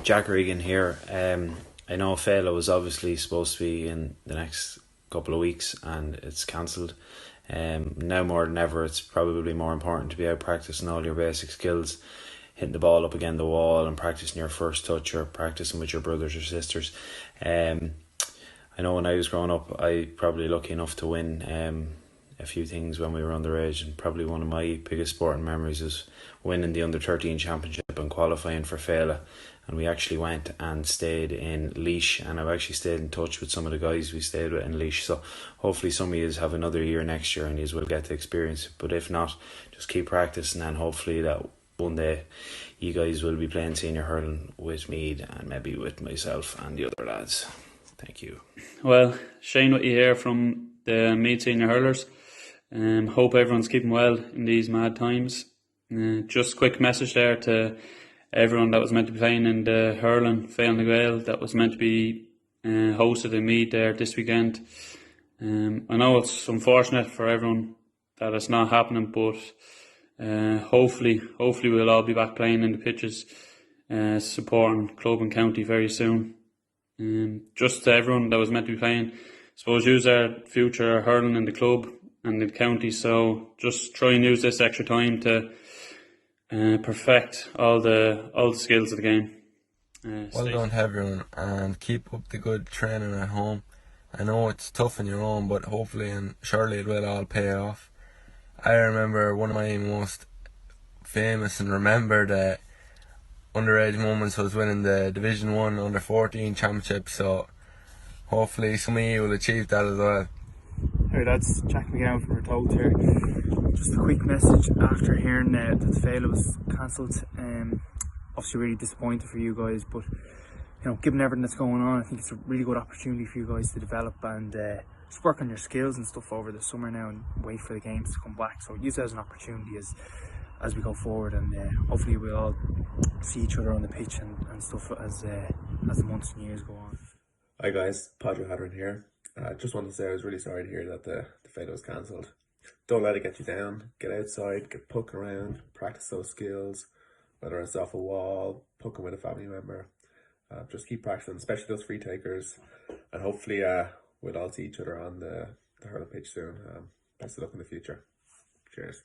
Jack Regan here. I know Féile was obviously supposed to be in the next couple of weeks and it's cancelled. Now more than ever, it's probably more important to be out practicing all your basic skills, hitting the ball up against the wall and practicing your first touch or practicing with your brothers or sisters. I know when I was growing up, I probably lucky enough to win a few things when we were underage, and probably one of my biggest sporting memories is winning the under-13 championship and qualifying for Féile. And we actually went and stayed in Laois, and I've actually stayed in touch with some of the guys we stayed with in Laois. So hopefully some of you have another year next year and you will get to experience it. But if not, just keep practicing, and hopefully that one day you guys will be playing senior hurling with Meath and maybe with myself and the other lads. Thank you. Well, Shane with you here from the Meath Senior Hurlers. Hope everyone's keeping well in these mad times. Just a quick message there to everyone that was meant to be playing in the hurling Féile na Gael that was meant to be hosted in Meath there this weekend. I know it's unfortunate for everyone that it's not happening, but hopefully we'll all be back playing in the pitches, supporting club and county very soon. Just to everyone that was meant to be playing, I suppose use our future hurling in the club and the county, so just try and use this extra time to perfect all the skills of the game. Well done everyone, and keep up the good training at home. I know it's tough on your own, but hopefully and surely it will all pay off. I remember one of my most famous and remembered underage moments was winning the Division 1 under-14 championship, so hopefully some of you will achieve that as well. Hey, that's Jack McGowan from Retold here. Just a quick message after hearing that the Féile was cancelled. Obviously really disappointed for you guys, but given everything that's going on, I think it's a really good opportunity for you guys to develop and just work on your skills and stuff over the summer now and wait for the games to come back. So use it as an opportunity as we go forward, and hopefully we'll all see each other on the pitch and stuff as the months and years go on. Hi guys, Padre Hadron here. Just wanted to say I was really sorry to hear that the Féile was cancelled. Don't let it get you down. Get outside, get poking around, practice those skills, whether it's off a wall, poking with a family member. Just keep practicing, especially those free takers, and hopefully we'll all see each other on the hurling pitch soon. Best of luck in the future. Cheers.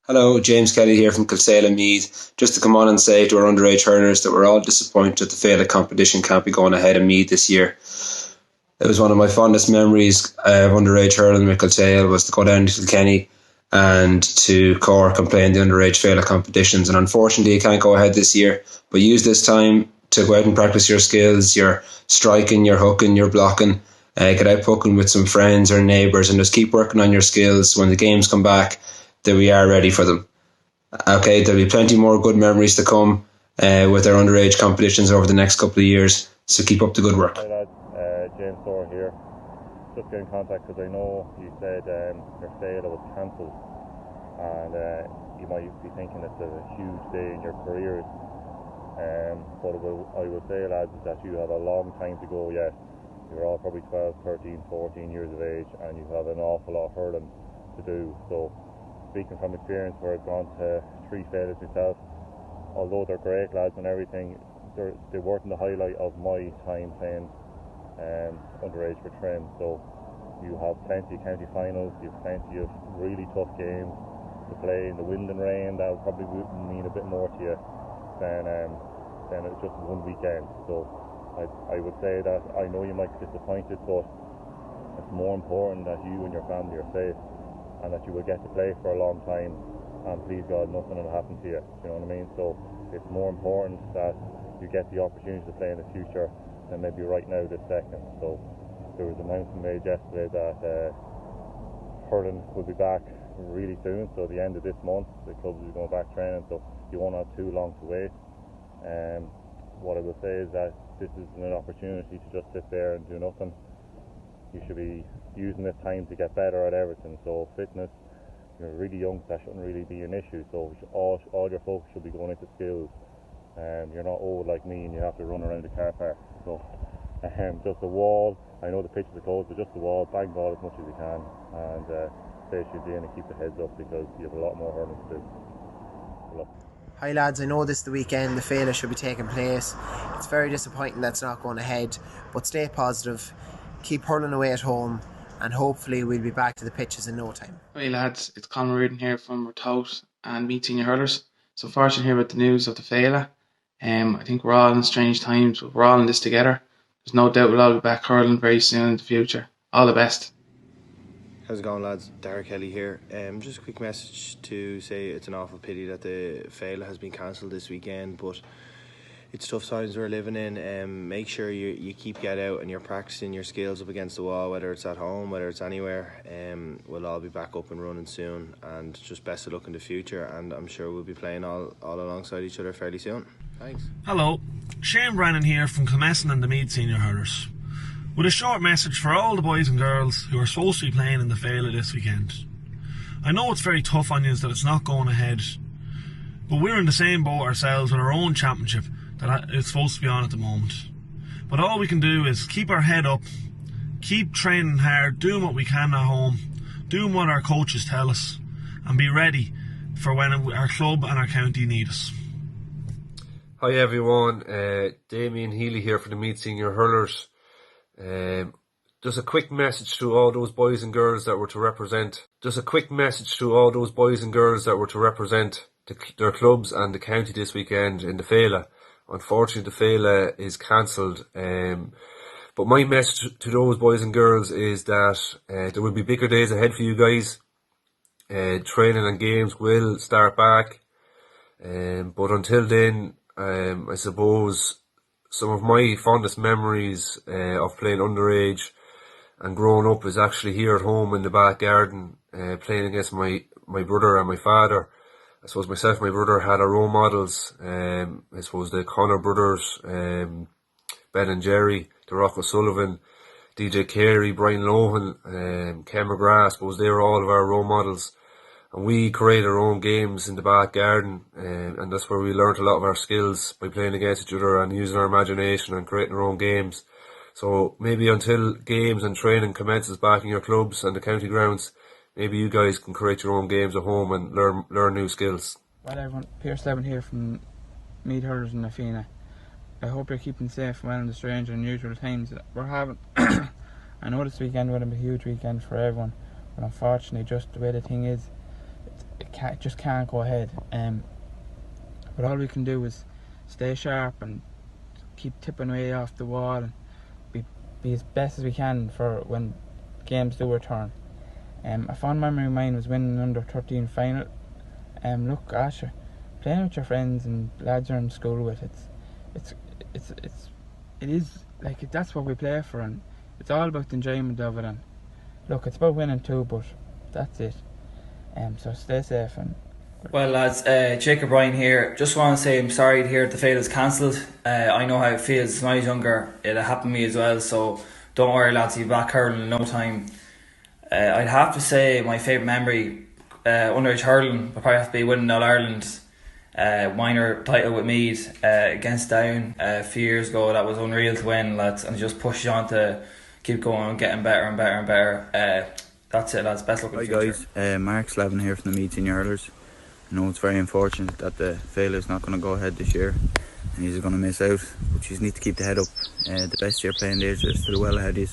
Hello, James Kelly here from Kilsale Meath. Just to come on and say to our underage hurlers that we're all disappointed that the Féile competition can't be going ahead in Meath this year. It was one of my fondest memories of underage hurling with Kilsale was to go down to Kilkenny and to Cork and play in the underage Féile competitions, and unfortunately it can't go ahead this year, but use this time to go out and practice your skills, your striking, your hooking, your blocking, get out poking with some friends or neighbours, and just keep working on your skills. When the games come back, that we are ready for them. Okay, there'll be plenty more good memories to come with our underage competitions over the next couple of years, so keep up the good work. Hi lads, James Thor here. Just get in contact because I know you said your Féile was cancelled, and you might be thinking it's a huge day in your careers, but I will say lads is that you have a long time to go yet. You're all probably 12, 13, 14 years of age, and you have an awful lot of hurling to do. So speaking from experience, where I've gone to 3 Féiles myself, although they're great lads and everything, they weren't the highlight of my time playing underage for Trim. So you have plenty of county finals, you have plenty of really tough games to play in the wind and rain. That would probably mean a bit more to you than it's just one weekend. So I would say that I know you might be disappointed, but it's more important that you and your family are safe, and that you will get to play for a long time, and please God nothing will happen to you, you know what I mean? So it's more important that you get the opportunity to play in the future than maybe right now this second. So there was an announcement made yesterday that hurling will be back really soon, so the end of this month the clubs will be going back training, so you won't have too long to wait. What I will say is that this isn't an opportunity to just sit there and do nothing. You should be using this time to get better at everything. So fitness, you're really young, that shouldn't really be an issue. So all your focus should be going into skills. You're not old like me and you have to run around the car park. So just the wall, I know the pitches are closed, but just the wall, bang ball as much as you can, and stay should be in and keep the heads up because you have a lot more hurling to do. Good luck. Hi lads, I know this is the weekend, the Féile should be taking place. It's very disappointing that's not going ahead, but stay positive, keep hurling away at home, and hopefully we'll be back to the pitches in no time. Hi lads, it's Conor Reardon here from Ratout and Meath Senior Hurlers. So fortunate here with the news of the Féile. I think we're all in strange times, but we're all in this together. There's no doubt we'll all be back hurling very soon in the future. All the best. How's it going, lads? Derek Kelly here. Just a quick message to say it's an awful pity that the Féile has been cancelled this weekend, but it's tough times we're living in. Make sure you keep get out and you're practicing your skills up against the wall, whether it's at home, whether it's anywhere. We'll all be back up and running soon, and just best of luck in the future, and I'm sure we'll be playing all alongside each other fairly soon. Thanks. Hello, Shane Brennan here from Kilmessan and the Meath Senior Hurlers, with a short message for all the boys and girls who are supposed to be playing in the Féile this weekend. I know it's very tough on you that it's not going ahead, but we're in the same boat ourselves with our own championship that it's supposed to be on at the moment. But all we can do is keep our head up, keep training hard, doing what we can at home, doing what our coaches tell us, and be ready for when our club and our county need us. Hi everyone, Damien Healy here for the Meath Senior Hurlers. Just a quick message to all those boys and girls that were to represent. Their clubs and the county this weekend in the Féile. Unfortunately, the Féile is cancelled. But my message to those boys and girls is that there will be bigger days ahead for you guys. Training and games will start back. But until then, I suppose some of my fondest memories of playing underage and growing up is actually here at home in the back garden, playing against my brother and my father. I suppose myself and my brother had our role models. I suppose the Connor brothers, Ben and Jerry, the Rock O'Sullivan, DJ Carey, Brian Lohan, Ken McGrath. I suppose they were all of our role models. And we created our own games in the back garden, and that's where we learnt a lot of our skills by playing against each other and using our imagination and creating our own games. So maybe until games and training commences back in your clubs and the county grounds, maybe you guys can create your own games at home and learn new skills. Well everyone, Pierce Levin here from Meath Hurlers and Féile. I hope you're keeping safe well in the strange and unusual times that we're having. I know this weekend will be a huge weekend for everyone, but unfortunately just the way the thing is, it just can't go ahead. But all we can do is stay sharp and keep tipping away off the wall and be as best as we can for when games do return. A fond memory of mine was winning an under 13 final. Look, Asher, playing with your friends and lads you're in school with, it is like that's what we play for, and it's all about the enjoyment of it. And look, it's about winning too, but that's it. So stay safe. And well lads, Jacob Ryan here. Just want to say I'm sorry to hear the Féile is cancelled. I know how it feels. When I was younger it happened to me as well, so don't worry lads, you'll be back hurling in no time. I'd have to say my favourite memory underage hurling would probably have to be winning All-Ireland minor title with Meath against Down a few years ago. That was unreal to win, lads, and it just pushed you on to keep going and getting better and better and better. That's it lads, best luck in the future. Hi guys, Mark Slavin here from the Meath Senior Hurlers. I know it's very unfortunate that the Féile is not going to go ahead this year and he's going to miss out, but you need to keep the head up. The best year playing days are still well ahead of you.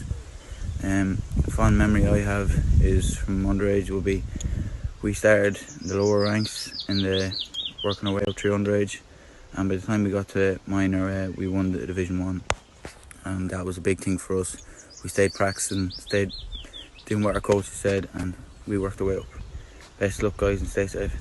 The fond memory I have is from underage will be we started in the lower ranks in the working our way up through underage, and by the time we got to minor we won the Division 1, and that was a big thing for us. We stayed practicing, stayed doing what our coaches said, and we worked our way up. Best of luck guys and stay safe.